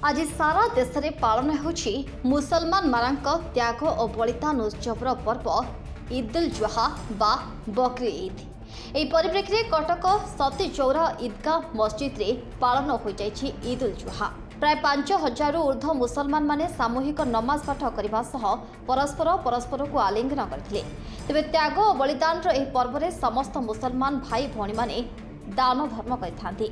आज सारा देश में पालन होछि मुसलमान मानक त्याग और बलिदान उत्सव पर्व ईद उल जुहा बा बकरी ईद। एही परिप्रेक्षी में कटक सती चौरा ईदगाह मस्जिद रे पालन हो जाइछि ईद उल जुहा। प्राय 5000 ऊर्ध्व मुसलमान माने सामूहिक नमाज पाठ करने सह परस्पर को आलिंगन करथिले। तेबे त्याग और बलिदान एही पर्व रे समस्त मुसलमान भाई भौणी माने दान धर्म करथांती।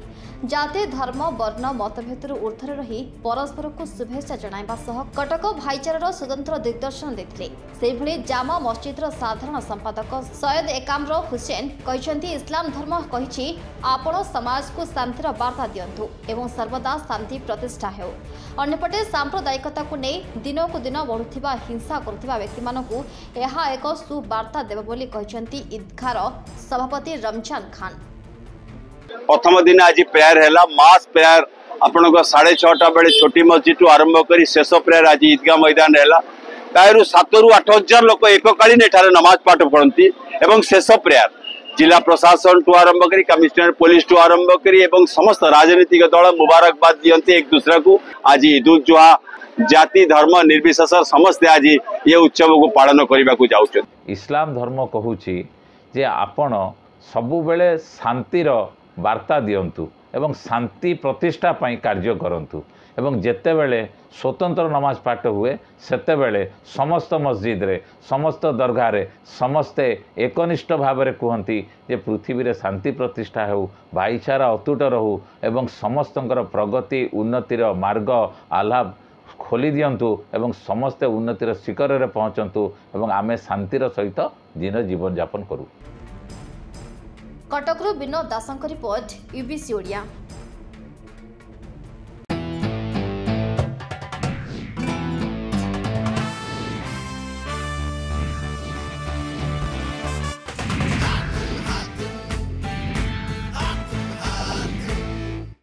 जाति धर्म वर्ण मतभेद ऊर्ध्वर रही परस्पर को शुभेच्छा जणाइबा सह कटक भाईचारार स्वतंत्र दिग्दर्शन देथिले। सेहिभଳି जामा मस्जिदर साधारण संपादक सैयद एकामर हुसैन कहते इस्लाम धर्म कहिछि आपण समाज को शांतिर वार्ता दियंतु एवं सर्वदा शांति प्रतिष्ठा हेउ। अन्यपटे सांप्रदायिकता को नहीं दिनक दिन बढ़ुथिबा हिंसा करुथिबा व्यक्ति मानकु एहा एक सुवार्ता देव बोली कहते ईदगाहर सभापति रमजान खान। प्रथम दिन आज प्रेयर है मास प्रेयर आपण 6:30 बेले छोटी मस्जिद आरंभ कर शेष प्रेयर आज ईदगाह मैदान है। तारू 7 ରୁ 8 हजार लोक एककालीन एठारे नमाज पाठ पढ़ती एवं शेष प्रेयर जिला प्रशासन टू आरंभ करी कमिश्नर पुलिस टू आरंभ करी एवं समस्त राजनीतिक दल मुबारकबाद दियंती एक दूसरा को। आज ईद उल जुहा जाति धर्म निर्विशेष समस्त आज ये उत्सव को पालन करने को जाउछन। इस्लाम धर्म कहूची जे आपण सबु बेले शांतिर वार्ता दियंतु एवं शांति प्रतिष्ठा पाई कार्य करंतु एवं जेते बेले स्वतंत्र नमाज पाठ हुए सेते बेले समस्त मस्जिद रे समस्त दरगाह रे समस्ते एकनिष्ठ भाव में कहती जे पृथ्वी रे शांति प्रतिष्ठा हो भाईचारा अतुट रहू एवं समस्तंकर प्रगति उन्नतिर मार्ग आलाभ खोली दियंतु एवं समस्ते उन्नतिर शिखर रे पहुंचंतु एवं आमे शांतिर सहित दिन जीवन यापन करू। कटकरू विनोद दासंक रिपोर्ट यूबीसी ओडिया।